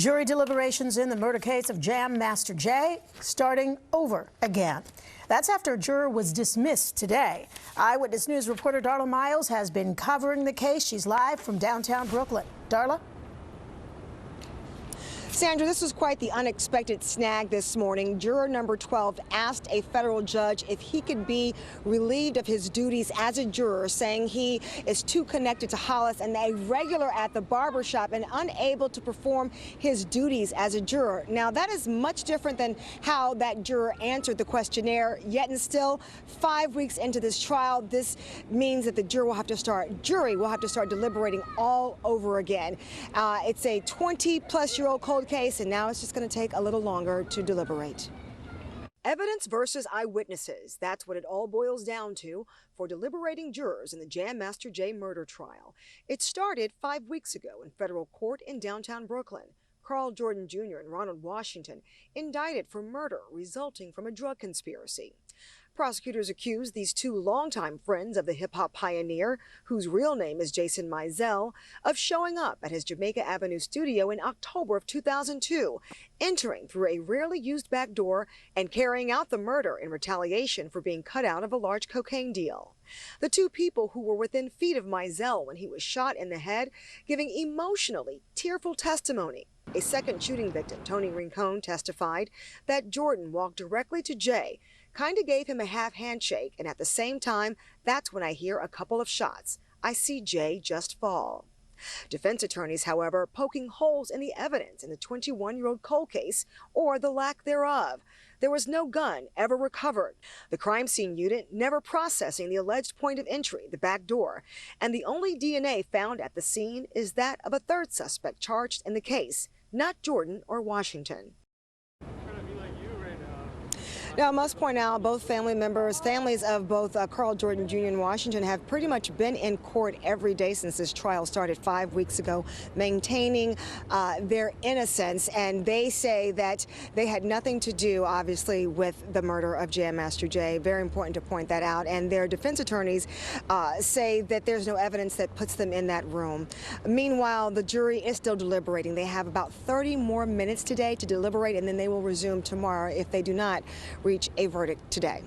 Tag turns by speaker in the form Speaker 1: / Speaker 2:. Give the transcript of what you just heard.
Speaker 1: Jury deliberations in the murder case of Jam Master Jay starting over again. That's after a juror was dismissed today. Eyewitness News reporter Darla Miles has been covering the case. She's live from downtown Brooklyn. Darla?
Speaker 2: Sandra, this was quite the unexpected snag this morning. Juror number 12 asked a federal judge if he could be relieved of his duties as a juror, saying he is too connected to Hollis and a regular at the barbershop and unable to perform his duties as a juror. Now, that is much different than how that juror answered the questionnaire, yet and still 5 weeks into this trial, this means that the jury will have to start deliberating all over again. It's a 20-plus-year-old cold case, and now it's just going to take a little longer to deliberate. Evidence versus eyewitnesses. That's what it all boils down to for deliberating jurors in the Jam Master Jay murder trial. It started 5 weeks ago in federal court in downtown Brooklyn. Carl Jordan Jr. and Ronald Washington indicted for murder resulting from a drug conspiracy. Prosecutors accused these two longtime friends of the hip-hop pioneer, whose real name is Jason Mizell, of showing up at his Jamaica Avenue studio in October of 2002, entering through a rarely used back door and carrying out the murder in retaliation for being cut out of a large cocaine deal. The two people who were within feet of Mizell when he was shot in the head, giving emotionally tearful testimony. A second shooting victim, Tony Rincon, testified that Jordan walked directly to Jay, kind of gave him a half handshake, and at the same time, that's when I hear a couple of shots. I see Jay just fall. Defense attorneys, however, poking holes in the evidence in the 21-year-old cold case, or the lack thereof. There was no gun ever recovered. The crime scene unit never processing the alleged point of entry, the back door. And the only DNA found at the scene is that of a third suspect charged in the case, not Jordan or Washington. Now, I must point out both families of both Carl Jordan Jr. and Washington have pretty much been in court every day since this trial started 5 weeks ago, maintaining their innocence. And they say that they had nothing to do, obviously, with the murder of Jam Master Jay. Very important to point that out. And their defense attorneys say that there's no evidence that puts them in that room. Meanwhile, the jury is still deliberating. They have about 30 more minutes today to deliberate, and then they will resume tomorrow if they do not reach a verdict today.